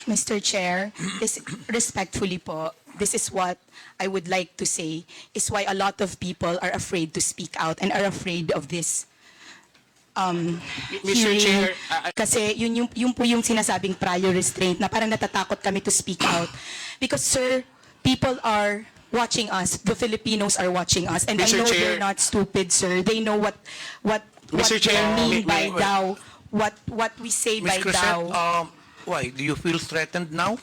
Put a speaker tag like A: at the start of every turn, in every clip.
A: Mr. Chair, respectfully po, this is what I would like to say is why a lot of people are afraid to speak out and are afraid of this
B: Mr. Chair,
A: kasi yun po yung sinasabing prior restraint na parang natatakot kami to speak out. Because, sir, people are watching us. The Filipinos are watching us. And
B: Mr.
A: I know
B: Chair,
A: they're not stupid, sir. They know what
B: Mr.
A: we
B: Chair,
A: mean by thou, what we say by
C: Ms.
A: thou.
C: Krizette, why? Do you feel threatened now?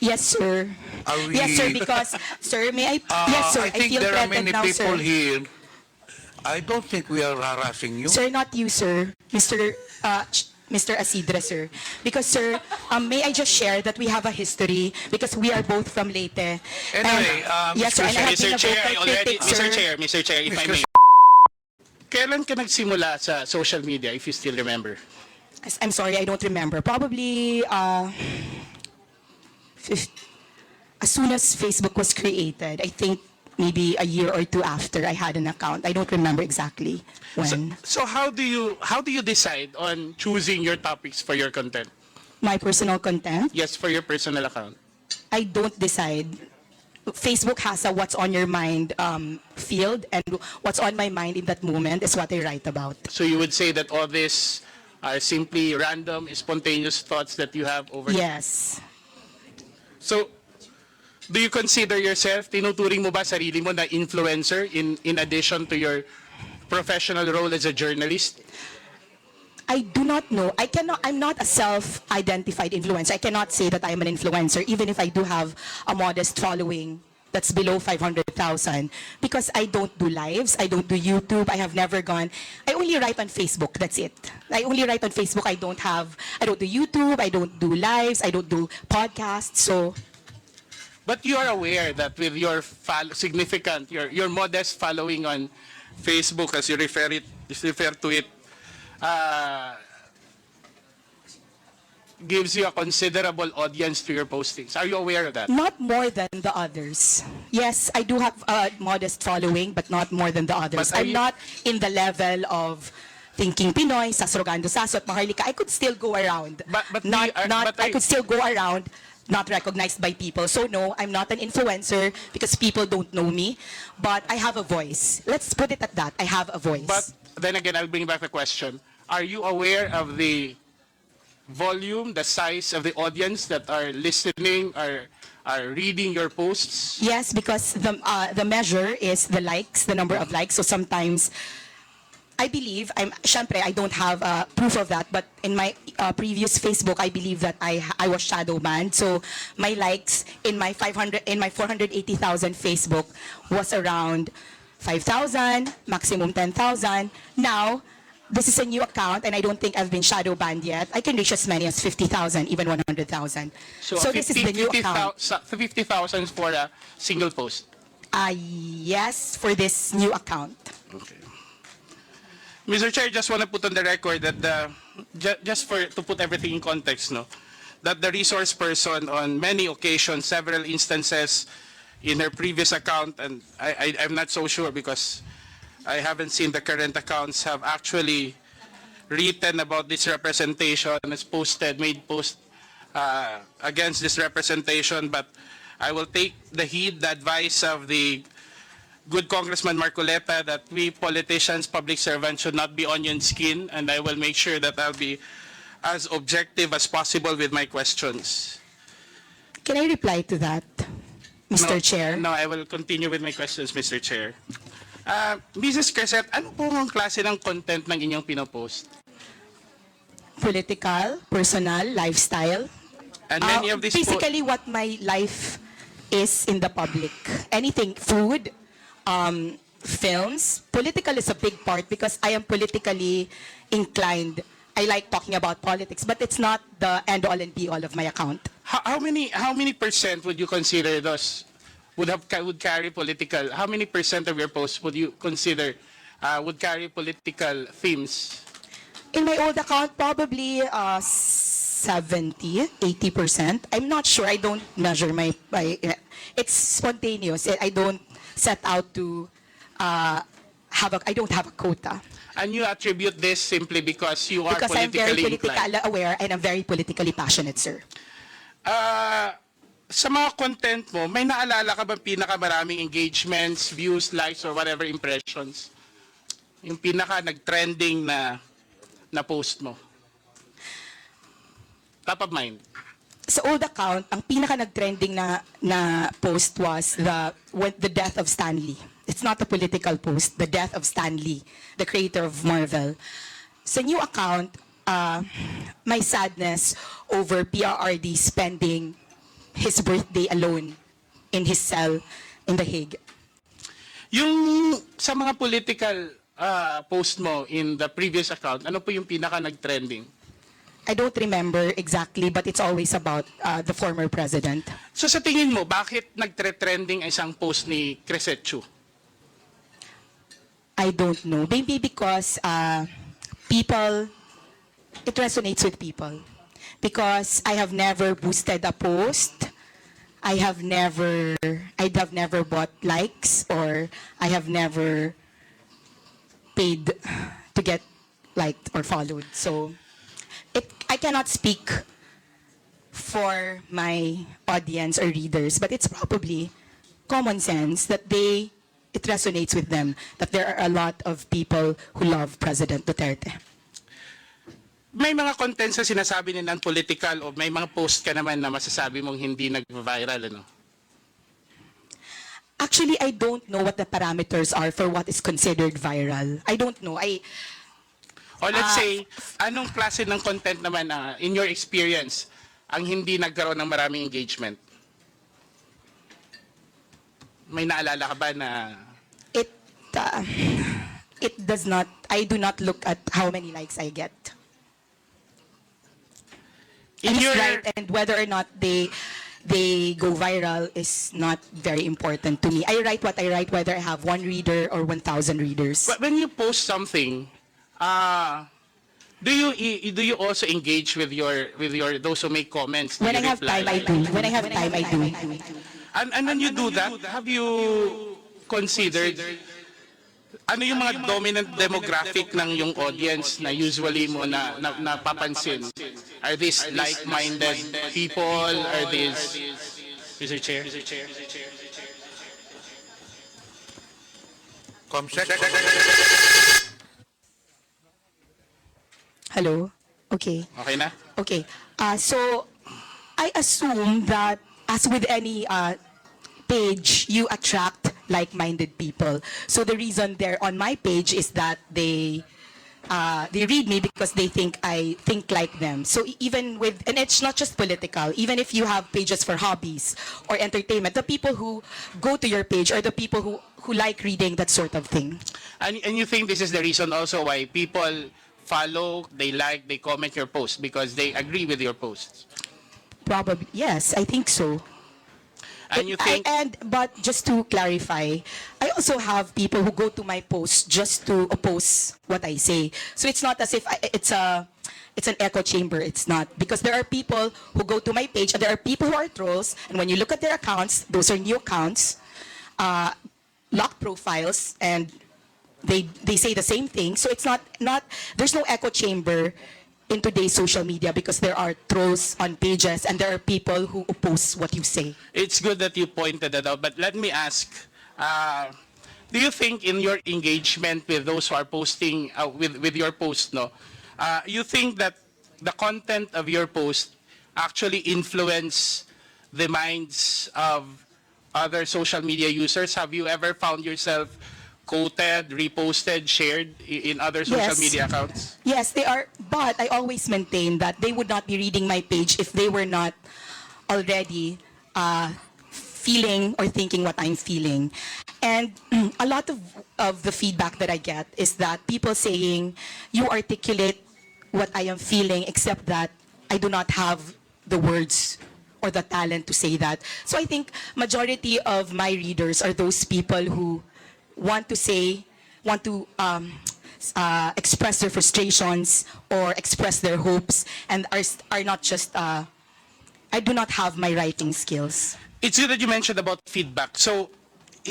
A: Yes, sir.
C: Are we-
A: Yes, sir, because, sir, may I, yes, sir,
C: I think
A: feel
C: there are
A: threatened
C: many
A: now,
C: people
A: sir.
C: here. I don't think we are harassing you.
A: Sir, not you, sir. Mr. Acidre, sir. Because, sir, may I just share that we have a history because we are both from Leyte.
C: Anyway,
A: yes, sir, and I have been
B: Mr.
A: a
B: Chair,
A: vocal
B: I already,
A: critic, sir.
B: Mr. Chair, if I may. Kailan ka nagsimula sa social media, if you still remember?
A: I'm sorry, I don't remember. Probably, as soon as Facebook was created, I think maybe a year or two after I had an account. I don't remember exactly when.
B: So how do you decide on choosing your topics for your content?
A: My personal content,
B: Yes, for your personal account.
A: I don't decide. Facebook has a what's on your mind field, and what's on my mind in that moment is what I write about.
B: So you would say that all this are simply random, spontaneous thoughts that you have over.
A: Yes.
B: So, do you consider yourself, tinuturing mo ba sarili mo na influencer in addition to your professional role as a journalist?
A: I do not know. I'm not a self-identified influencer. I cannot say that I am an influencer, even if I do have a modest following that's below 500,000, because I don't do lives, I don't do YouTube, I have never gone. I only write on Facebook, that's it. I only write on Facebook. I don't do YouTube, I don't do lives, I don't do podcasts, so.
B: But you are aware that with your significant, your modest following on Facebook, as you refer to it, gives you a considerable audience to your postings. Are you aware of that?
A: Not more than the others. Yes, I do have a modest following, but not more than the others.
B: But are
A: I'm
B: you-
A: not in the level of Thinking Pinoy, Sasrogando Saso at Maharlika. I could still go around. I could still go around, not recognized by people. So no, I'm not an influencer because people don't know me, but I have a voice. Let's put it at that. I have a voice.
B: But then again, I'll bring back the question. Are you aware of the volume, the size of the audience that are listening, are reading your posts?
A: Yes, because the measure is the likes, the number of likes. So sometimes, I believe, syempre, I don't have proof of that, but in my previous Facebook, I believe that I was shadow banned. So my likes in my 480,000 Facebook was around 5,000, maximum 10,000. Now, this is a new account, and I don't think I've been shadow banned yet. I can reach as many as 50,000, even 100,000. So this is the new account.
B: 50,000 for a single post.
A: Yes, for this new account.
B: Okay. Mr. Chair, just want to put on the record that to put everything in context, no, that the resource person on many occasions, several instances in her previous account, and I'm not so sure because I haven't seen the current accounts, have actually written about this representation, has made post against this representation, but I will take the advice of the good Congressman Marcoleta that we politicians, public servants should not be onion skin, and I will make sure that I'll be as objective as possible with my questions.
A: Can I reply to that, Mr. Chair?
B: No, I will continue with my questions, Mr. Chair. Mrs. Krizette, ano po ang klase ng content ng inyong pinopost?
A: Political, personal, lifestyle.
B: And many of these
A: Basically, what my life is in the public. Anything, food, films. Political is a big part because I am politically inclined. I like talking about politics, but it's not the end-all and be-all of my account.
B: How many percent would you consider those would carry political? How many percent of your posts would you consider would carry political themes?
A: In my old account, probably 70, 80%. I'm not sure. I don't measure it's spontaneous. I don't set out to I don't have a quota.
B: And you attribute this simply because you are
A: Because I'm very
B: politically
A: politically
B: inclined.
A: aware and I'm very politically passionate, sir.
B: sa mga content mo, may naalala ka bang pinakamaraming engagements, views, likes, or whatever impressions? Yung pinaka nag-trending na post mo? Top of mind.
A: Sa old account, ang pinaka nag-trending na post was the death of Stanley. It's not a political post, the death of Stanley, the creator of Marvel. Sa new account, my sadness over PRRD spending his birthday alone in his cell in The Hague.
B: Yung sa mga political post mo in the previous account, ano po yung pinaka nag-trending?
A: I don't remember exactly, but it's always about the former president.
B: So sa tingin mo, bakit nagtre-trending ang isang post ni Krizette Chu?
A: I don't know. Maybe because it resonates with people. Because I have never boosted a post. I'd have never bought likes, or I have never paid to get liked or followed. So I cannot speak for my audience or readers, but it's probably common sense that it resonates with them, that there are a lot of people who love President Duterte.
B: May mga contents na sinasabi nilang political, o may mga post ka naman na masasabi mong hindi nag-viral, ano?
A: Actually, I don't know what the parameters are for what is considered viral. I don't know.
B: Or let's say, anong klase ng content naman, in your experience, ang hindi nagkaroon ng maraming engagement? May naalala ka ba na...
A: It does not, I do not look at how many likes I get.
B: In your...
A: Right, and whether or not they go viral is not very important to me. I write what I write, whether I have 1 reader or 1,000 readers.
B: But when you post something, do you also engage with your those who make comments?
A: When I have time, I do. When I have time, I do.
B: And when you do that, have you considered ano yung mga dominant demographic ng yung audience na usually mo napapansin? Are these like-minded people? Are these... Mr. Chair?
A: Hello? Okay.
B: Okay na?
A: Okay. So, I assume that, as with any page, you attract like-minded people. So the reason they're on my page is that they read me because they think I think like them. So even with, and it's not just political, even if you have pages for hobbies or entertainment, the people who go to your page are the people who like reading that sort of thing.
B: And you think this is the reason also why people follow, they like, they comment your post because they agree with your posts?
A: Probably, yes, I think so.
B: And you think...
A: But just to clarify, I also have people who go to my posts just to oppose what I say. So it's not as if it's an echo chamber. It's not. Because there are people who go to my page and there are people who are trolls. And when you look at their accounts, those are new accounts, locked profiles, and they say the same thing. So it's not there's no echo chamber in today's social media because there are trolls on pages and there are people who oppose what you say.
B: It's good that you pointed that out, but let me ask, do you think in your engagement with those who are posting, with your post, you think that the content of your post actually influence the minds of other social media users? Have you ever found yourself quoted, reposted, shared in other social media accounts?
A: Yes, they are, but I always maintain that they would not be reading my page if they were not already feeling or thinking what I'm feeling. And a lot of the feedback that I get is that people saying, you articulate what I am feeling, except that I do not have the words or the talent to say that. So I think majority of my readers are those people who want to express their frustrations or express their hopes, and are not just, I do not have my writing skills.
B: It's good that you mentioned about feedback. So,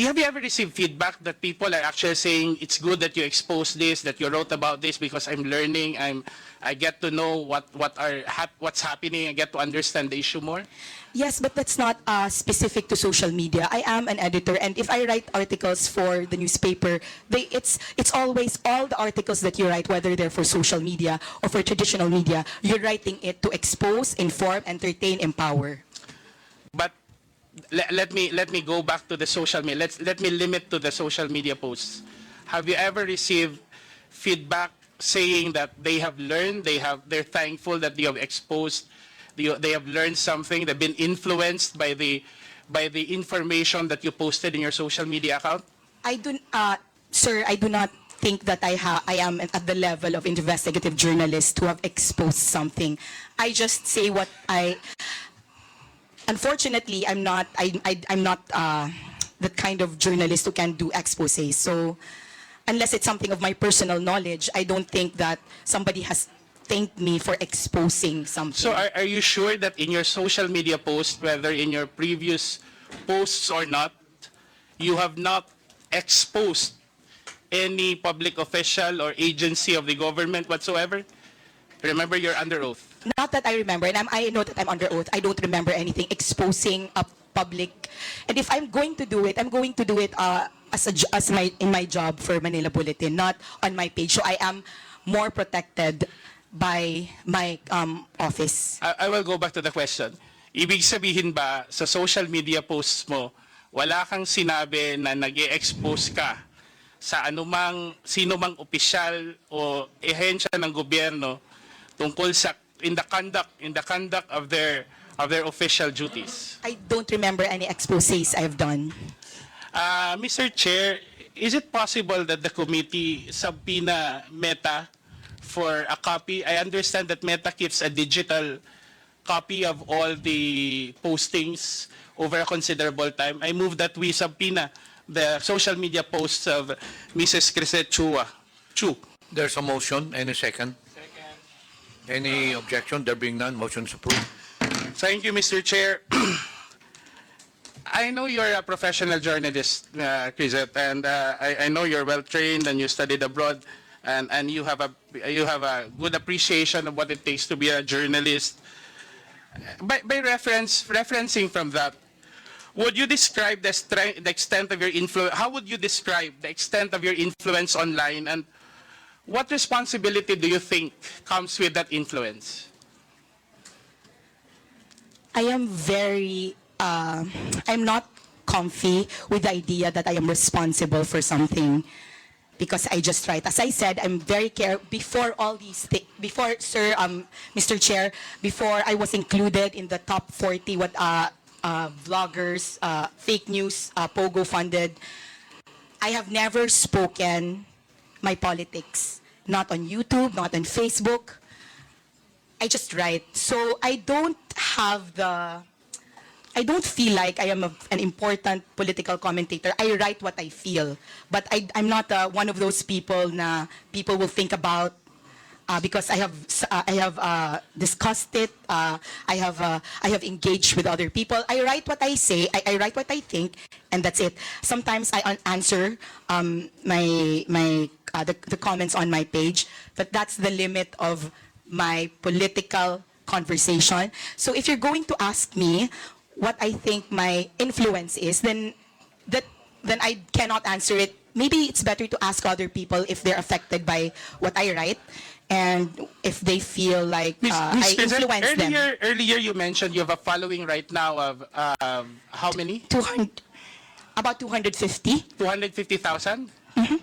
B: have you ever received feedback that people are actually saying it's good that you expose this, that you wrote about this because I'm learning, I get to know what's happening, I get to understand the issue more?
A: Yes, but that's not specific to social media. I am an editor, and if I write articles for the newspaper, it's always all the articles that you write, whether they're for social media or for traditional media, you're writing it to expose, inform, entertain, empower.
B: But let me go back to the social media. Let me limit to the social media posts. Have you ever received feedback saying that they have learned, they're thankful that you have exposed, they have learned something, they've been influenced by the information that you posted in your social media account?
A: Sir, I do not think that I am at the level of investigative journalist who have exposed something. I just say what unfortunately, I'm not the kind of journalist who can do exposés. So unless it's something of my personal knowledge, I don't think that somebody has thanked me for exposing something.
B: So are you sure that in your social media post, whether in your previous posts or not, you have not exposed any public official or agency of the government whatsoever? Remember, you're under oath.
A: Not that I remember, and I know that I'm under oath. I don't remember anything exposing a public. And if I'm going to do it, I'm going to do it in my job for Manila Bulletin, not on my page. So I am more protected by my office.
B: I will go back to the question. Ibig sabihin ba sa social media posts mo, wala kang sinabi na nag-e-expose ka sa sino mang opisyal o ehensya ng gobyerno tungkol sa in the conduct of their official duties?
A: I don't remember any exposés I've done.
B: Mr. Chair, is it possible that the committee subpoena Meta for a copy? I understand that Meta keeps a digital copy of all the postings over a considerable time. I move that we subpoena the social media posts of Mrs. Krizette Chu.
C: There's a motion. Any second? Any objection? There being none, motion is approved.
B: Thank you, Mr. Chair. I know you're a professional journalist, Krizette, and I know you're well trained and you studied abroad, and you have a good appreciation of what it takes to be a journalist. By referencing from that, would you describe the extent of your influence? How would you describe the extent of your influence online, and what responsibility do you think comes with that influence?
A: I am I'm not comfy with the idea that I am responsible for something because I just write. As I said, I'm very careful before all these things, Mr. Chair, before I was included in the top 40 vloggers, fake news, Pogo funded. I have never spoken my politics, not on YouTube, not on Facebook. I just write. So I don't feel like I am an important political commentator. I write what I feel, but I'm not one of those people na people will think about because I have discussed it. I have engaged with other people. I write what I say. I write what I think, and that's it. Sometimes I answer the comments on my page, but that's the limit of my political conversation. So if you're going to ask me what I think my influence is, then I cannot answer it. Maybe it's better to ask other people if they're affected by what I write and if they feel like I influence them.
B: Earlier you mentioned you have a following right now of how many?
A: About 250.
B: 250,000?
A: Mm-hmm.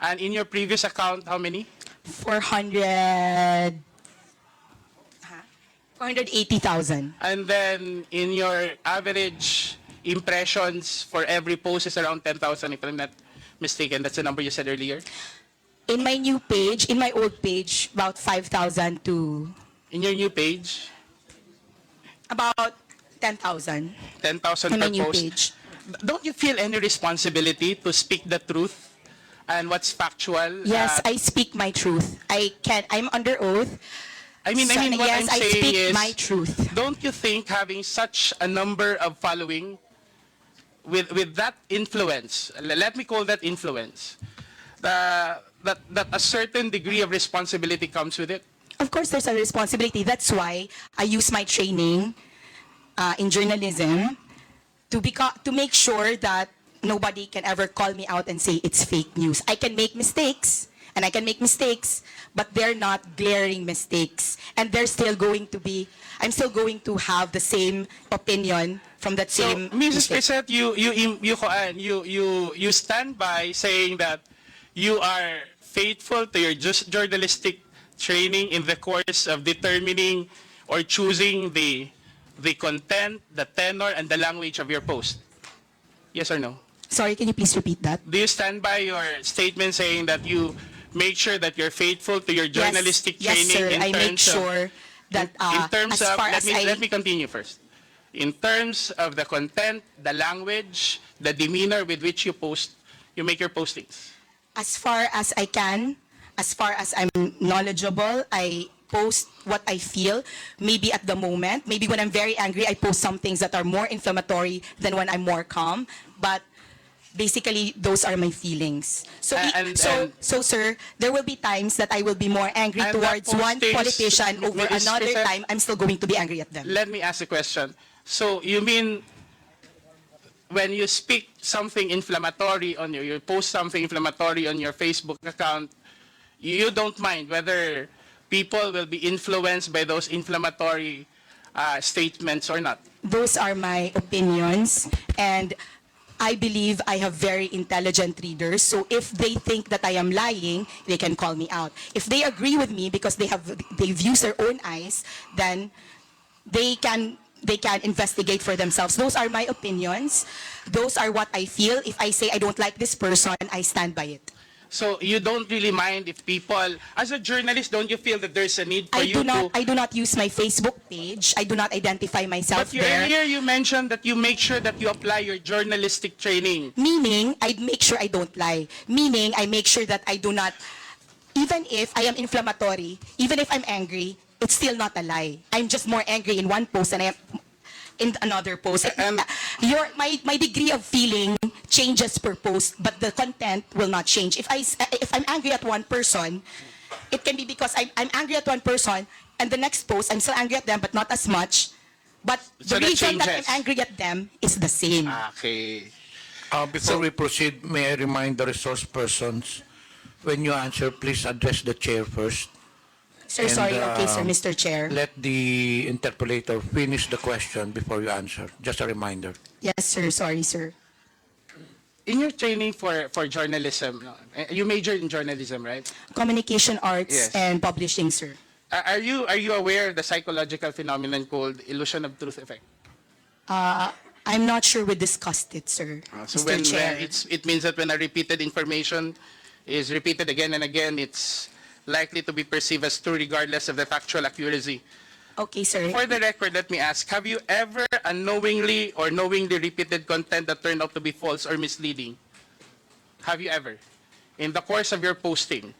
B: And in your previous account, how many?
A: 480,000.
B: And then in your average impressions for every post is around 10,000, if I'm not mistaken. That's the number you said earlier.
A: In my new page, in my old page, about 5,000 to...
B: In your new page?
A: About 10,000.
B: 10,000
A: in
B: per
A: my new
B: post.
A: page.
B: Don't you feel any responsibility to speak the truth and what's factual?
A: Yes, I speak my truth. I'm under oath.
B: I mean, what
A: yes,
B: I'm
A: I
B: saying
A: speak
B: is,
A: my truth.
B: don't you think having such a number of following with that influence, let me call that influence, that a certain degree of responsibility comes with it?
A: Of course, there's a responsibility. That's why I use my training in journalism to make sure that nobody can ever call me out and say it's fake news. I can make mistakes, and I can make mistakes, but they're not glaring mistakes. And they're still going to be, I'm still going to have the same opinion from that
B: So,
A: same
B: Mrs.
A: mistake.
B: Krizette, you stand by saying that you are faithful to your journalistic training in the course of determining or choosing the content, the tenor, and the language of your post. Yes or no?
A: Sorry, can you please repeat that?
B: Do you stand by your statement saying that you make sure that you're faithful to your journalistic
A: yes,
B: training
A: sir.
B: in
A: I make
B: terms of,
A: sure that
B: in terms
A: as
B: of,
A: far as
B: let me continue first. In terms of the content, the language, the demeanor with which you post, you make your postings.
A: as far as I can, as far as I'm knowledgeable, I post what I feel. Maybe at the moment, maybe when I'm very angry, I post some things that are more inflammatory than when I'm more calm. But basically, those are my feelings. So, so sir, there will be times that I will be more angry
B: And the
A: towards one
B: postings,
A: politician over
B: Ms.
A: another
B: Krizette,
A: time. I'm still going to be angry at them.
B: Let me ask a question. So you mean when you speak something inflammatory on you post something inflammatory on your Facebook account, you don't mind whether people will be influenced by those inflammatory statements or not?
A: Those are my opinions, and I believe I have very intelligent readers. So if they think that I am lying, they can call me out. If they agree with me because they've used their own eyes, then they can investigate for themselves. Those are my opinions. Those are what I feel. If I say I don't like this person, I stand by it.
B: So you don't really mind if people, as a journalist, don't you feel that there's a need for
A: I do not use my Facebook page. I do not identify myself
B: But
A: there.
B: earlier you mentioned that you make sure that you apply your journalistic training.
A: Meaning, I make sure I don't lie. Meaning, I make sure that I do not, even if I am inflammatory, even if I'm angry, it's still not a lie. I'm just more angry in one post than I am in another post.
B: And
A: My degree of feeling changes per post, but the content will not change. If I'm angry at one person, it can be because I'm angry at one person, and the next post I'm still angry at them, but not as much. But
B: So
A: the
B: that
A: reason that
B: changes.
A: I'm angry at them is the same.
B: Okay.
C: Before we proceed, may I remind the resource persons, when you answer, please address the chair first.
A: Sir,
C: And,
A: sorry. Okay, sir, Mr. Chair.
C: Let the interpolator finish the question before you answer. Just a reminder.
A: Yes, sir. Sorry, sir.
B: In your training for journalism, you majored in journalism, right?
A: Communication arts
B: Yes.
A: and publishing, sir.
B: Are you aware of the psychological phenomenon called illusion of truth effect?
A: I'm not sure we discussed it, sir.
B: So
A: Mr. Chair.
B: it means that when a repeated information is repeated again and again, it's likely to be perceived as true regardless of the factual accuracy.
A: Okay, sir.
B: For the record, let me ask, have you ever unknowingly or knowingly repeated content that turned out to be false or misleading? Have you ever? In the course of your posting,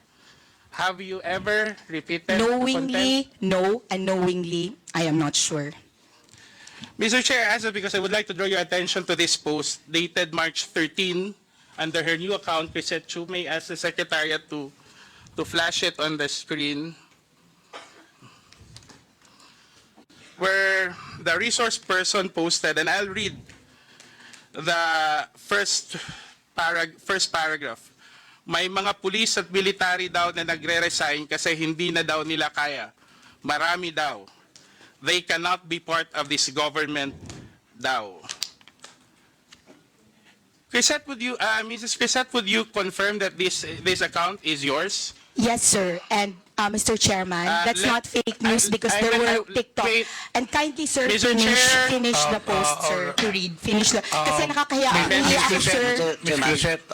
B: have you ever repeated content?
A: Knowingly, no. Unknowingly, I am not sure.
B: Mr. Chair, I ask that because I would like to draw your attention to this post dated March 13 under her new account, Krizette Chu. May I ask the Secretariat to flash it on the screen, where the resource person posted, and I'll read the first paragraph. May mga pulis at military daw na nagre-resign kasi hindi na daw nila kaya. Marami daw. They cannot be part of this government daw. Krizette, Mrs. Krizette, would you confirm that this account is yours?
A: Yes, sir. And Mr. Chairman, that's not fake news because there were TikTok.
B: wait.
A: And kindly, sir,
B: Mr. Chair.
A: finish the post, sir, to read. Finish the... Kasi nakakahiya. Hindi ako, sir.
C: Ms. Krizette,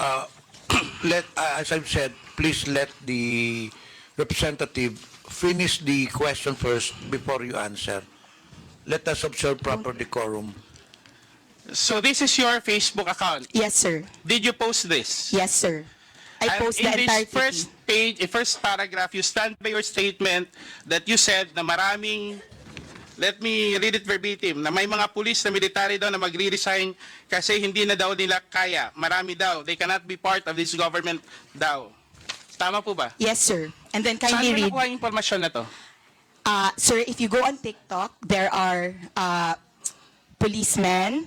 C: as I've said, please let the representative finish the question first before you answer. Let us observe proper decorum.
B: So this is your Facebook account.
A: Yes, sir.
B: Did you post this?
A: Yes, sir. I
B: And
A: post
B: in
A: the
B: this
A: entire
B: first page, first paragraph, you stand by your statement that you said na maraming Let me read it verbatim, na may mga pulis na military daw na magre-resign kasi hindi na daw nila kaya. Marami daw. They cannot be part of this government daw. Tama po ba?
A: Yes, sir. And then
B: Saan
A: kindly
B: mo
A: read.
B: nakuha yung impormasyon na to?
A: Sir, if you go on TikTok, there are policemen.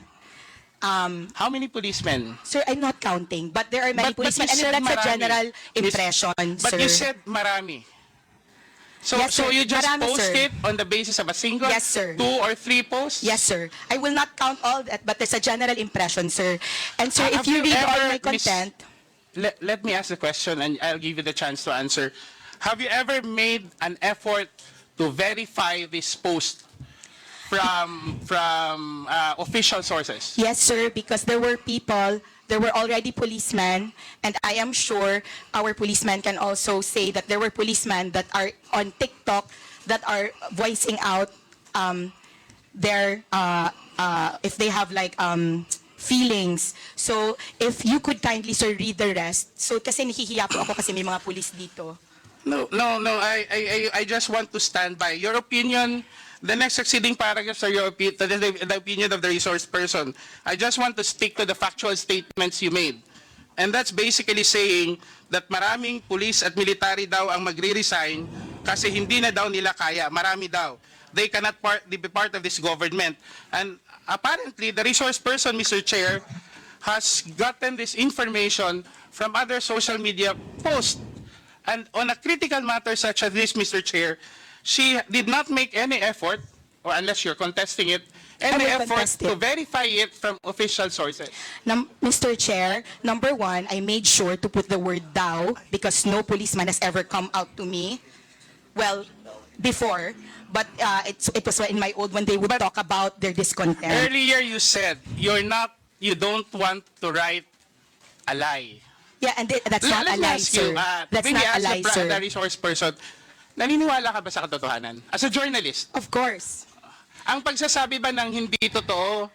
B: How many policemen?
A: Sir, I'm not counting, but there are many
B: But
A: policemen,
B: you
A: and
B: said
A: that's a
B: marami.
A: general impression,
B: But
A: sir.
B: you said marami. So,
A: Yes,
B: so
A: sir.
B: you just
A: Marami,
B: post
A: sir.
B: it on the basis of a single,
A: Yes, sir.
B: 2 or 3 posts?
A: Yes, sir. I will not count all that, but there's a general impression, sir. And sir,
B: Have
A: if you
B: you
A: read all
B: ever
A: my content,
B: Let me ask the question and I'll give you the chance to answer. Have you ever made an effort to verify this post from official sources?
A: yes, sir, because there were people, there were already policemen, and I am sure our policemen can also say that there were policemen that are on TikTok that are voicing out their, if they have like feelings. So, if you could kindly, sir, read the rest. So, kasi nahihiya po ako kasi may mga police dito.
B: No. I just want to stand by your opinion. The next succeeding paragraphs are the opinion of the resource person. I just want to stick to the factual statements you made. And that's basically saying that maraming police at military daw ang magre-resign kasi hindi na daw nila kaya. Marami daw. They cannot be part of this government. And apparently, the resource person, Mr. Chair, has gotten this information from other social media posts. And on a critical matter such as this, Mr. Chair, she did not make any effort, or unless you're contesting it, any
A: will
B: effort
A: contest
B: to
A: it.
B: verify it from official sources.
A: Mr. Chair, number one, I made sure to put the word "thou" because no policeman has ever come out to me. Well, before, but it was in my old when they would talk about their discontent.
B: Earlier you said you don't want to write a lie.
A: Yeah, and that's not a
B: Let me
A: lie,
B: ask you,
A: sir. That's not a lie,
B: the
A: sir.
B: resource person, naniniwala ka ba sa katotohanan? As a journalist,
A: Of course.
B: ang pagsasabi ba ng hindi totoo,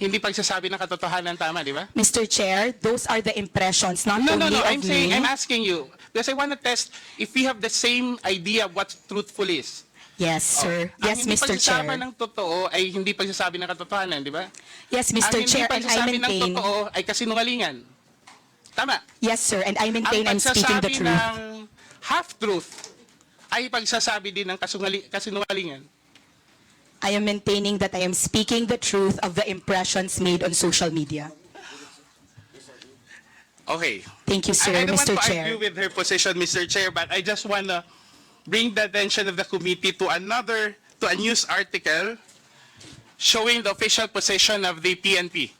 B: hindi pagsasabi ng katotohanan, tama, di ba?
A: Mr. Chair, those are the impressions, not
B: No,
A: only of
B: I'm saying,
A: me.
B: I'm asking you, because I want to test if we have the same idea of what truthful is.
A: Yes, sir. Yes,
B: Ang hindi
A: Mr.
B: pagsasabi
A: Chair.
B: ng totoo ay hindi pagsasabi ng katotohanan, di ba?
A: Yes, Mr.
B: Ang
A: Chair,
B: hindi
A: and I
B: pagsasabi ng
A: maintain.
B: totoo ay kasinungalingan. Tama.
A: Yes, sir, and I maintain
B: Ang
A: I'm speaking the
B: pagsasabi
A: truth.
B: ng half-truth ay pagsasabi din ng kasinungalingan.
A: I am maintaining that I am speaking the truth of the impressions made on social media.
B: Okay.
A: Thank you, sir,
B: I don't
A: Mr.
B: want to
A: Chair.
B: argue with her position, Mr. Chair, but I just want to bring the attention of the committee to a news article showing the official position of the PNP.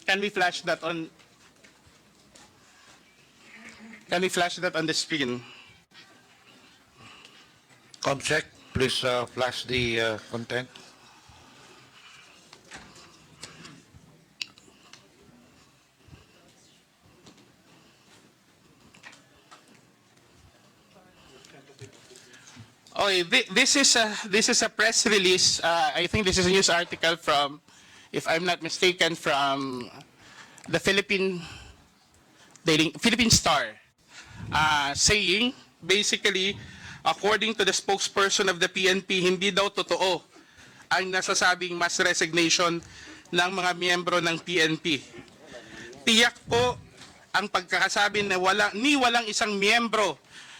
B: Can we flash that on? Can we flash that on the screen?
C: Comsec, please flash the content.
B: Okay, this is a press release. I think this is a news article from, if I'm not mistaken, from the Philippine Star, saying basically, according to the spokesperson of the PNP, hindi daw totoo ang nasasabing mass resignation ng mga miyembro ng PNP. Tiyak po ang pagkakasabi na walang isang miyembro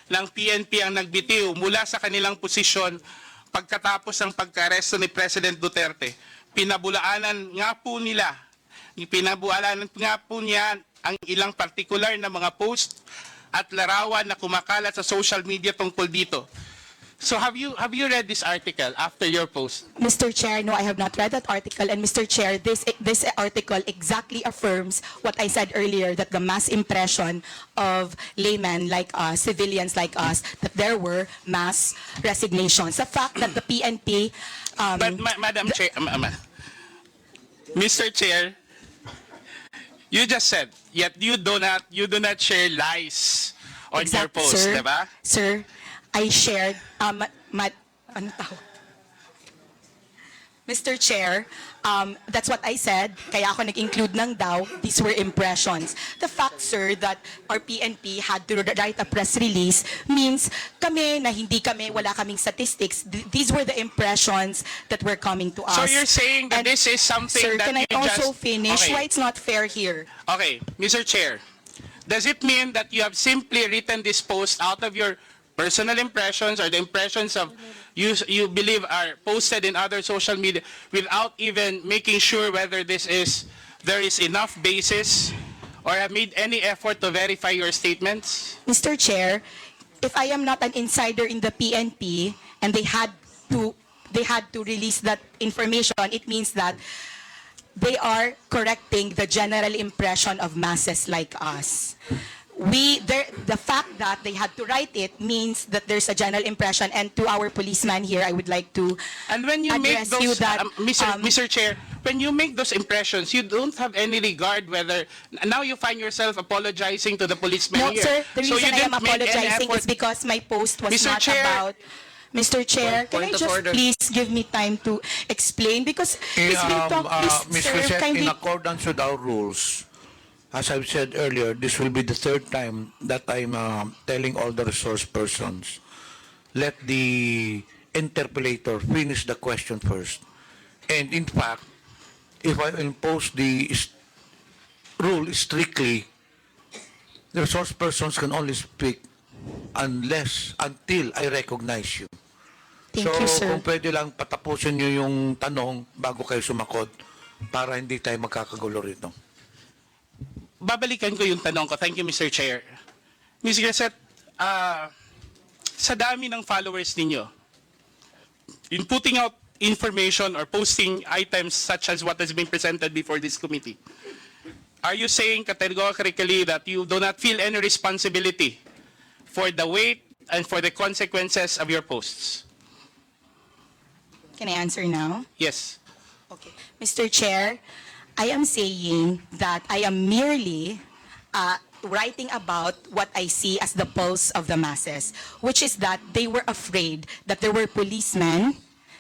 B: ng PNP ang nagbitiw mula sa kanilang posisyon pagkatapos ng pagka-aresto ni President Duterte. Pinabulaanan nga po niya ang ilang partikular na mga post at larawan na kumakalat sa social media tungkol dito. So have you read this article after your post?
A: Mr. Chair, no, I have not read that article. And Mr. Chair, this article exactly affirms what I said earlier, that the mass impression of laymen like us, civilians like us, that there were mass resignations. The fact that the PNP...
B: But Madam Chair, Mr. Chair, you just said, yet you do not share lies on your post,
A: sir,
B: diba?
A: Sir, I shared, ano tawag? Mr. Chair, that's what I said. Kaya ako nag-include ng daw. These were impressions. The fact, sir, that our PNP had to write a press release means kami na hindi kami, wala kaming statistics. These were the impressions that were coming to us.
B: So you're saying that
A: And,
B: this is something
A: sir,
B: that
A: can I
B: you
A: also
B: just...
A: finish?
B: Okay.
A: Why it's not fair here?
B: Okay, Mr. Chair, does it mean that you have simply written this post out of your personal impressions or the impressions of you believe are posted in other social media without even making sure whether there is enough basis or have made any effort to verify your statements?
A: Mr. Chair, if I am not an insider in the PNP and they had to release that information, it means that they are correcting the general impression of masses like us. The fact that they had to write it means that there's a general impression, and to our policeman here, I would like to
B: And when you make
A: address you
B: those,
A: that,
B: Mr. Chair, when you make those impressions, you don't have any regard whether, now you find yourself apologizing to the policeman
A: No,
B: here.
A: sir, the
B: So you
A: reason I am
B: didn't make any
A: apologizing
B: effort-
A: is because my post was
B: Mr.
A: not
B: Chair.
A: about... Mr. Chair, can I
D: Point of
A: just
D: order.
A: please give me time to explain? Because it's been talked,
C: Ms.
A: sir,
C: Krizette,
A: kindly...
C: in accordance with our rules, as I've said earlier, this will be the third time that I'm telling all the resource persons, let the interpellator finish the question first. And in fact, if I impose the rule strictly, the resource persons can only speak until I recognize you.
A: Thank
C: So,
A: you, sir.
C: kung pwede lang patapusin nyo yung tanong bago kayo sumakot para hindi tayo magkakagulo rito.
B: Babalikan ko yung tanong ko. Thank you, Mr. Chair. Ms. Krizette, sa dami ng followers ninyo, in putting out information or posting items such as what has been presented before this committee, are you saying categorically that you do not feel any responsibility for the weight and for the consequences of your posts?
A: Can I answer now?
B: Yes.
A: Okay. Mr. Chair, I am saying that I am merely writing about what I see as the pulse of the masses, which is that they were afraid that there were policemen.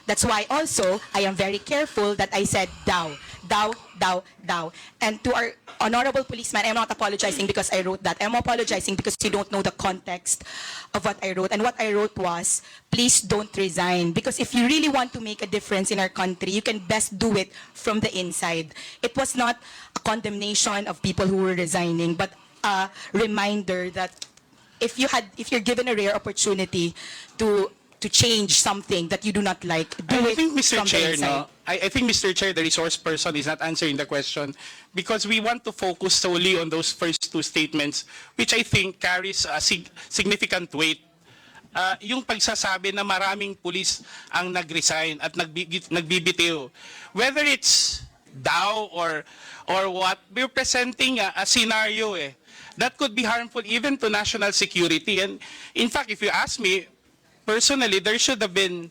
A: That's why also I am very careful that I said daw. And to our honorable policeman, I'm not apologizing because I wrote that. I'm apologizing because you don't know the context of what I wrote. And what I wrote was, please don't resign. Because if you really want to make a difference in our country, you can best do it from the inside. It was not a condemnation of people who were resigning, but a reminder that if you're given a rare opportunity to change something that you do not like, do
B: I
A: it
B: think, Mr.
A: from the
B: Chair,
A: inside.
B: no, I think, Mr. Chair, the resource person is not answering the question because we want to focus solely on those first two statements, which I think carries a significant weight. Yung pagsasabi na maraming pulis ang nag-resign at nagbibitiw. Whether it's daw or what, we're presenting a scenario that could be harmful even to national security. And in fact, if you ask me, personally, there should have been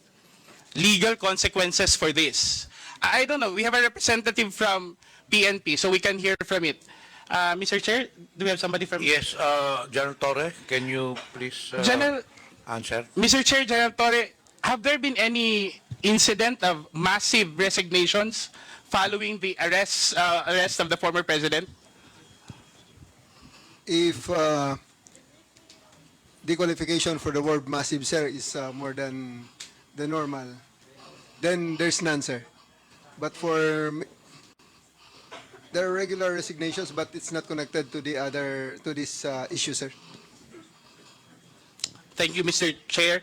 B: legal consequences for this. I don't know. We have a representative from PNP, so we can hear from it. Mr. Chair, do we have somebody from...
C: Yes, General Torre, can you please answer?
B: Mr. Chair, General Torre, have there been any incident of massive resignations following the arrest of the former president?
E: If the qualification for the word massive, sir, is more than the normal, then there's none, sir. But there are regular resignations, but it's not connected to this issue, sir.
B: Thank you, Mr. Chair.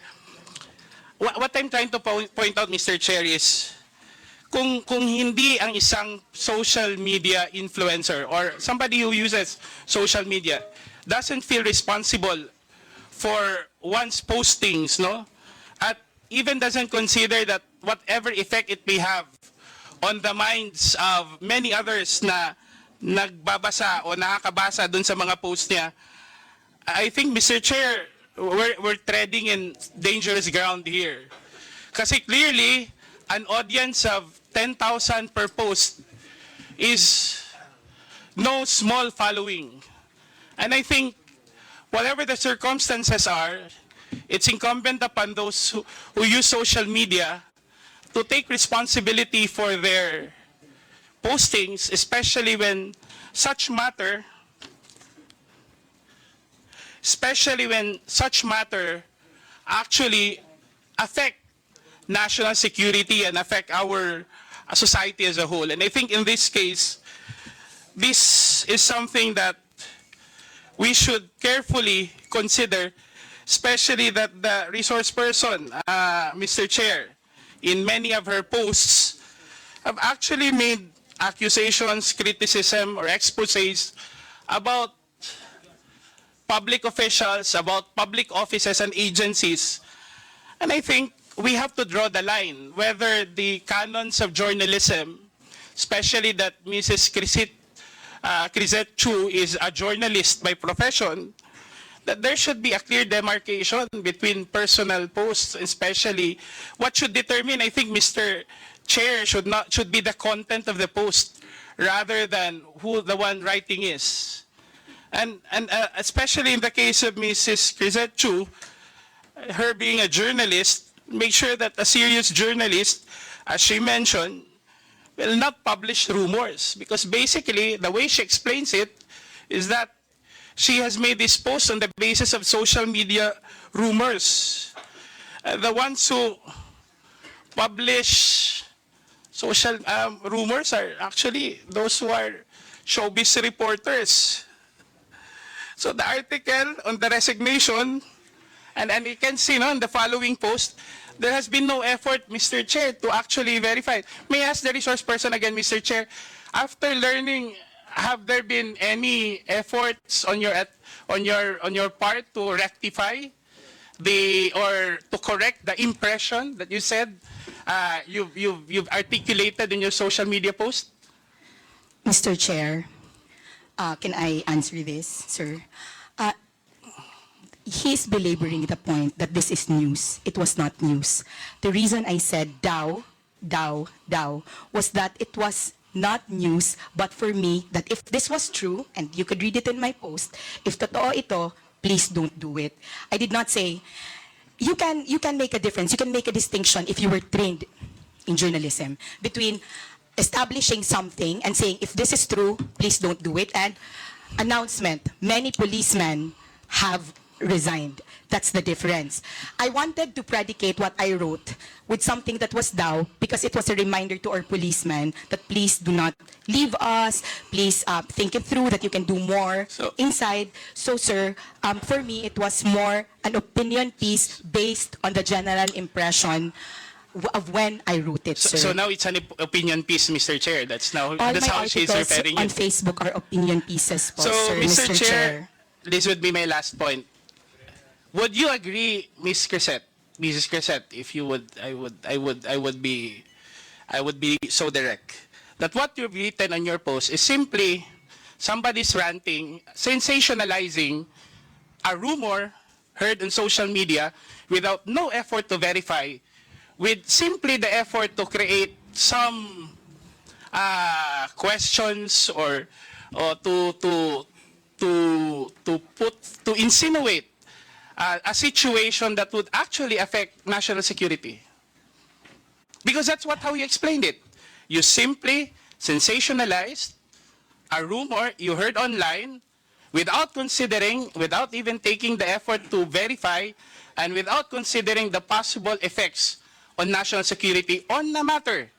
B: What I'm trying to point out, Mr. Chair, is kung hindi ang isang social media influencer or somebody who uses social media doesn't feel responsible for one's postings, no? At even doesn't consider that whatever effect it may have on the minds of many others na nagbabasa o nakakabasa dun sa mga posts niya, I think, Mr. Chair, we're treading in dangerous ground here. Kasi clearly, an audience of 10,000 per post is no small following. And I think, whatever the circumstances are, it's incumbent upon those who use social media to take responsibility for their postings, especially when such matter actually affect national security and affect our society as a whole. And I think in this case, this is something that we should carefully consider, especially that the resource person, Mr. Chair, in many of her posts, have actually made accusations, criticism, or exposés about public officials, about public offices and agencies. And I think we have to draw the line whether the canons of journalism, especially that Mrs. Krizette Chu is a journalist by profession, that there should be a clear demarcation between personal posts, especially what should determine, I think, Mr. Chair, should be the content of the post rather than who the one writing is. And especially in the case of Mrs. Krizette Chu, her being a journalist, make sure that a serious journalist, as she mentioned, will not publish rumors. Because basically, the way she explains it is that she has made this post on the basis of social media rumors. The ones who publish social rumors are actually those who are showbiz reporters. So the article on the resignation, and you can see in the following post, there has been no effort, Mr. Chair, to actually verify it. May I ask the resource person again, Mr. Chair, after learning, have there been any efforts on your part to rectify or to correct the impression that you said you've articulated in your social media post?
A: Mr. Chair, can I answer this, sir? He's belaboring the point that this is news. It was not news. The reason I said daw was that it was not news, but for me, that if this was true, and you could read it in my post, if totoo ito, please don't do it. I did not say, you can make a difference, you can make a distinction if you were trained in journalism between establishing something and saying, if this is true, please don't do it, and announcement, many policemen have resigned. That's the difference. I wanted to predicate what I wrote with something that was daw because it was a reminder to our policemen that please do not leave us, please think it through, that you can do more inside. So sir, for me it was more an opinion piece based on the general impression of when I wrote it, sir.
B: So now it's an opinion piece, Mr. Chair. That's how she's referring
A: on
B: it.
A: Facebook are opinion pieces po,
B: So,
A: sir,
B: Mr. Chair, this would be my last point. Would you agree, Mrs. Krizette, if you would, I would be so direct that what you've written on your post is simply somebody's ranting, sensationalizing a rumor heard on social media without no effort to verify, with simply the effort to create some questions or to insinuate a situation that would actually affect national security. Because that's how you explained it. You simply sensationalized a rumor you heard online without considering, without even taking the effort to verify, and without considering the possible effects on national security on a matter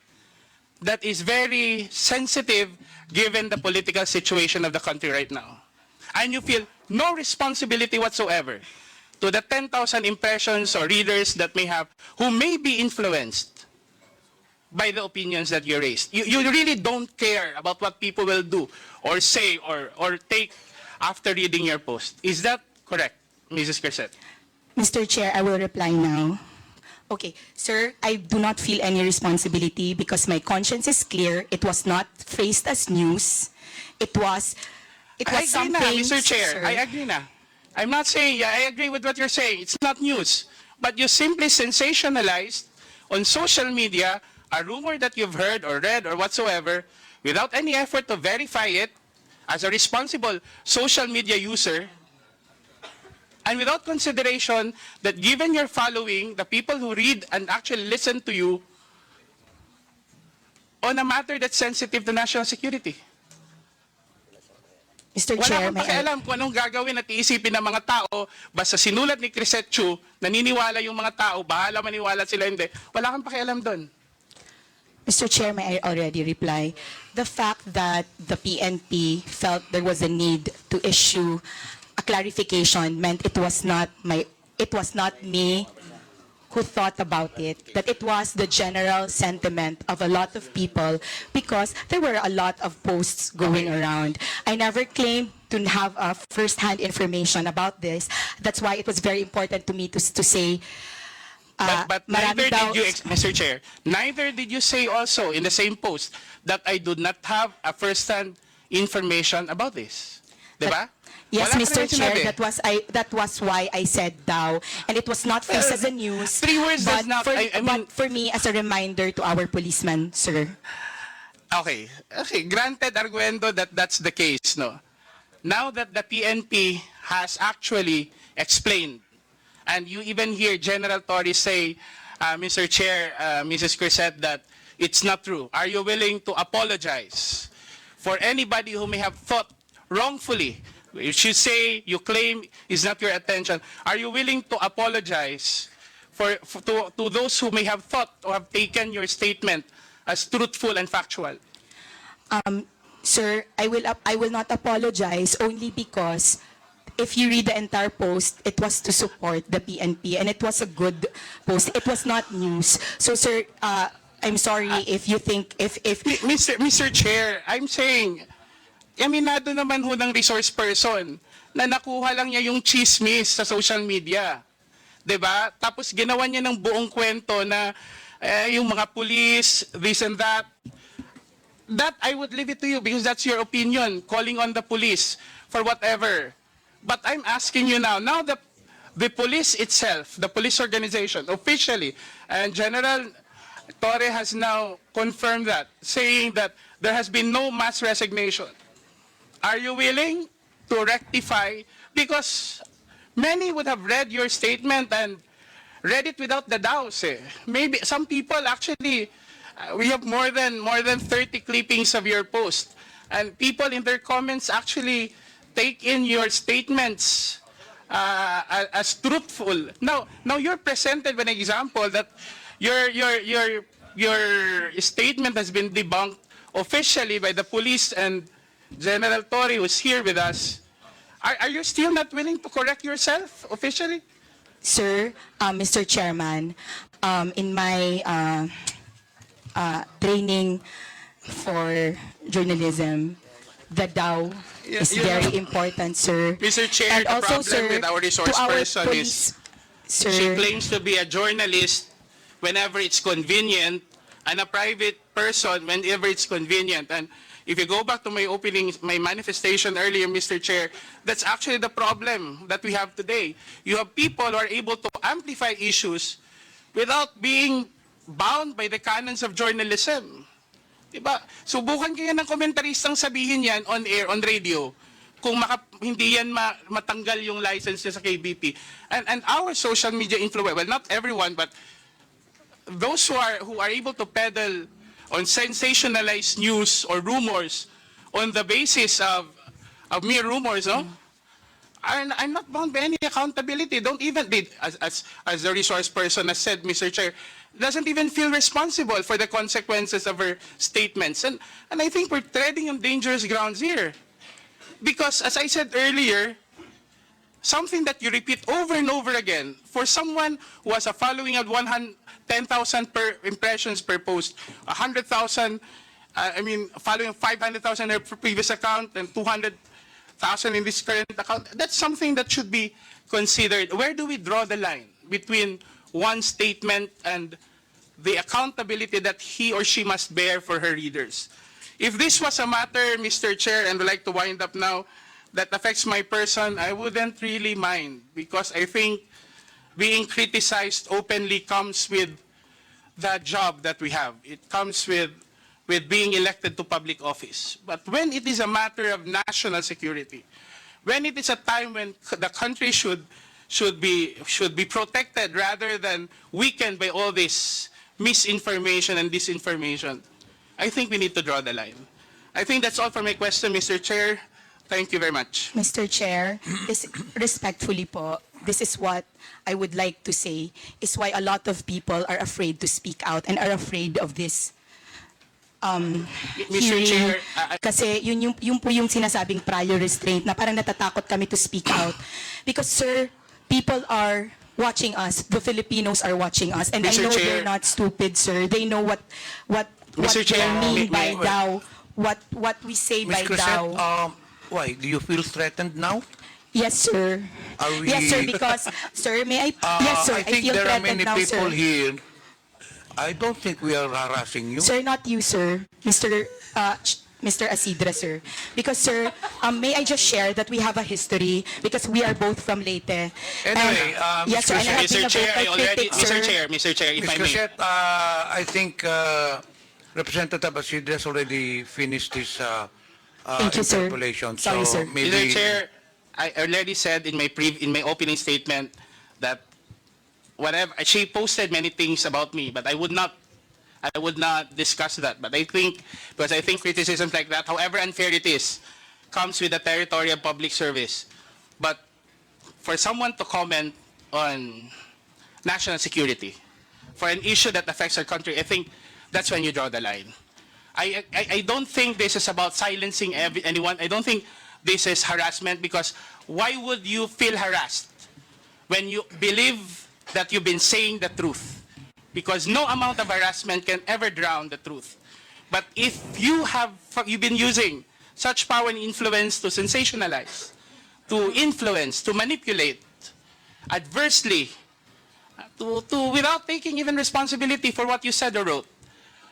B: that is very sensitive given the political situation of the country right now. And you feel no responsibility whatsoever to the 10,000 impressions or readers that who may be influenced by the opinions that you raised. You really don't care about what people will do or say or take after reading your post. Is that correct, Mrs. Krizette?
A: Mr. Chair, I will reply now. Okay, sir, I do not feel any responsibility because my conscience is clear. It was not phrased as news. It was something...
B: na, Mr. Chair.
A: Sir.
B: I agree na. I'm not saying, I agree with what you're saying. It's not news. But you simply sensationalized on social media a rumor that you've heard or read or whatsoever without any effort to verify it as a responsible social media user, and without consideration that given your following, the people who read and actually listen to you on a matter that's sensitive to national security.
A: Mr.
B: Wala
A: Chair,
B: kang
A: may I-
B: pakialam kung anong gagawin at iisipin ng mga tao. Basta sinulat ni Krizette Chu, naniniwala yung mga tao, bahala maniwala sila hindi. Wala kang pakialam doon.
A: Mr. Chair, may I already reply? The fact that the PNP felt there was a need to issue a clarification meant it was not me who thought about it, that it was the general sentiment of a lot of people because there were a lot of posts going around. I never claimed to have first-hand information about this. That's why it was very important to me to say
B: But
A: marami
B: neither
A: daw-
B: did you, Mr. Chair, neither did you say also in the same post that I do not have a first-hand information about this. Diba?
A: Yes,
B: Wala ka
A: Mr.
B: naman
A: Chair,
B: sinabi.
A: that was why I said daw, and it was not faced as a news.
B: 3 words
A: but
B: does not,
A: but for me as a reminder to our policemen, sir.
B: Okay, granted arguendo that that's the case, no? Now that the PNP has actually explained, and you even hear General Torres say, Mr. Chair, Mrs. Krizette, that it's not true. Are you willing to apologize for anybody who may have thought wrongfully? If you say, you claim is not your attention, are you willing to apologize to those who may have thought or have taken your statement as truthful and factual?
A: Sir, I will not apologize only because if you read the entire post, it was to support the PNP and it was a good post. It was not news. So, sir, I'm sorry if you think if
B: Mr. Chair, I'm saying, aminado naman ho ng resource person na nakuha lang niya yung chismis sa social media. 'Di ba? Tapos ginawa niya ng buong kwento na yung mga police, this and that. That I would leave it to you because that's your opinion, calling on the police for whatever. But I'm asking you now the police itself, the police organization, officially, and General Torre has now confirmed that, saying that there has been no mass resignation. Are you willing to rectify? Because many would have read your statement and read it without the doubts. Maybe some people actually, we have more than 30 clippings of your post, and people in their comments actually take in your statements as truthful. Now you're presented with an example that your statement has been debunked officially by the police and General Torre, who's here with us. Are you still not willing to correct yourself officially?
A: Sir, Mr. Chairman, in my training for journalism, the DAO is
B: you
A: very
B: know,
A: important, sir.
B: Mr. Chair,
A: And
B: the
A: also,
B: problem
A: sir,
B: with our resource
A: to our
B: person
A: police,
B: she
A: sir,
B: claims to be a journalist whenever it's convenient, and a private person whenever it's convenient. And if you go back to my my manifestation earlier, Mr. Chair, that's actually the problem that we have today. You have people who are able to amplify issues without being bound by the canons of journalism. Diba? Subukan kayo ng komentaristang sabihin yan on air, on radio, kung hindi yan matanggal yung license niya sa KBP. And our social media influence, well, not everyone, but those who are able to peddle on sensationalized news or rumors on the basis of mere rumors, no? I'm not bound by any accountability. Don't even, as the resource person has said, Mr. Chair, doesn't even feel responsible for the consequences of her statements. And I think we're treading on dangerous grounds here. Because, as I said earlier, something that you repeat over and over again, for someone who has a following of 10,000 per impressions per post, 100,000, following 500,000 in her previous account and 200,000 in this current account, that's something that should be considered. Where do we draw the line between one statement and the accountability that he or she must bear for her readers? If this was a matter, Mr. Chair, and I'd like to wind up now, that affects my person, I wouldn't really mind, because I think being criticized openly comes with the job that we have. It comes with being elected to public office. But when it is a matter of national security, when it is a time when the country should be protected rather than weakened by all this misinformation and disinformation, I think we need to draw the line. I think that's all for my question, Mr. Chair. Thank you very much.
A: Mr. Chair, respectfully po, this is what I would like to say, is why a lot of people are afraid to speak out and are afraid of this
B: Mr.
A: hearing.
B: Chair,
A: Kasi yun po yung sinasabing prior restraint na parang natatakot kami to speak out. Because, sir, people are watching us. The Filipinos are watching us. And I
B: Mr.
A: know
B: Chair.
A: they're not stupid, sir. They know what
B: Mr.
A: they
B: Chair,
A: mean by
C: wait.
A: thou, what we say
C: Ms.
A: by thou.
C: Krizette, why? Do you feel threatened now?
A: Yes, sir.
C: Are we-
A: Yes, sir, because, sir, may I, yes, sir,
C: I think
A: feel
C: there are
A: threatened
C: many
A: now,
C: people
A: sir.
C: here. I don't think we are harassing you.
A: Sir, not you, sir. Mr. Acidre, sir. Because, sir, may I just share that we have a history because we are both from Leyte.
C: Anyway,
A: And, yes, sir, and I have been
B: Mr.
A: a
B: Chair, I
A: vocal
B: already,
A: critic, sir.
B: Mr. Chair, if
C: Ms.
B: I may.
C: Krizette, I think Representative Acidre has already finished his
A: Thank you, sir.
C: interpolation.
A: Sorry,
C: so
A: sir.
C: maybe
B: Mr. Chair, I already said in my opening statement that whatever she posted many things about me, but I would not discuss that. But I think criticisms like that, however unfair it is, comes with the territory of public service. But for someone to comment on national security, for an issue that affects our country, I think that's when you draw the line. I don't think this is about silencing anyone. I don't think this is harassment, because why would you feel harassed when you believe that you've been saying the truth? Because no amount of harassment can ever drown the truth. But if you've been using such power and influence to sensationalize, to influence, to manipulate adversely, without taking even responsibility for what you said or wrote,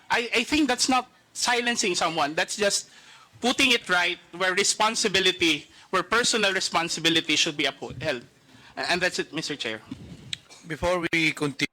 B: I think that's not silencing someone. That's just putting it right where personal responsibility should be upheld. And that's it, Mr. Chair.
C: before we continue.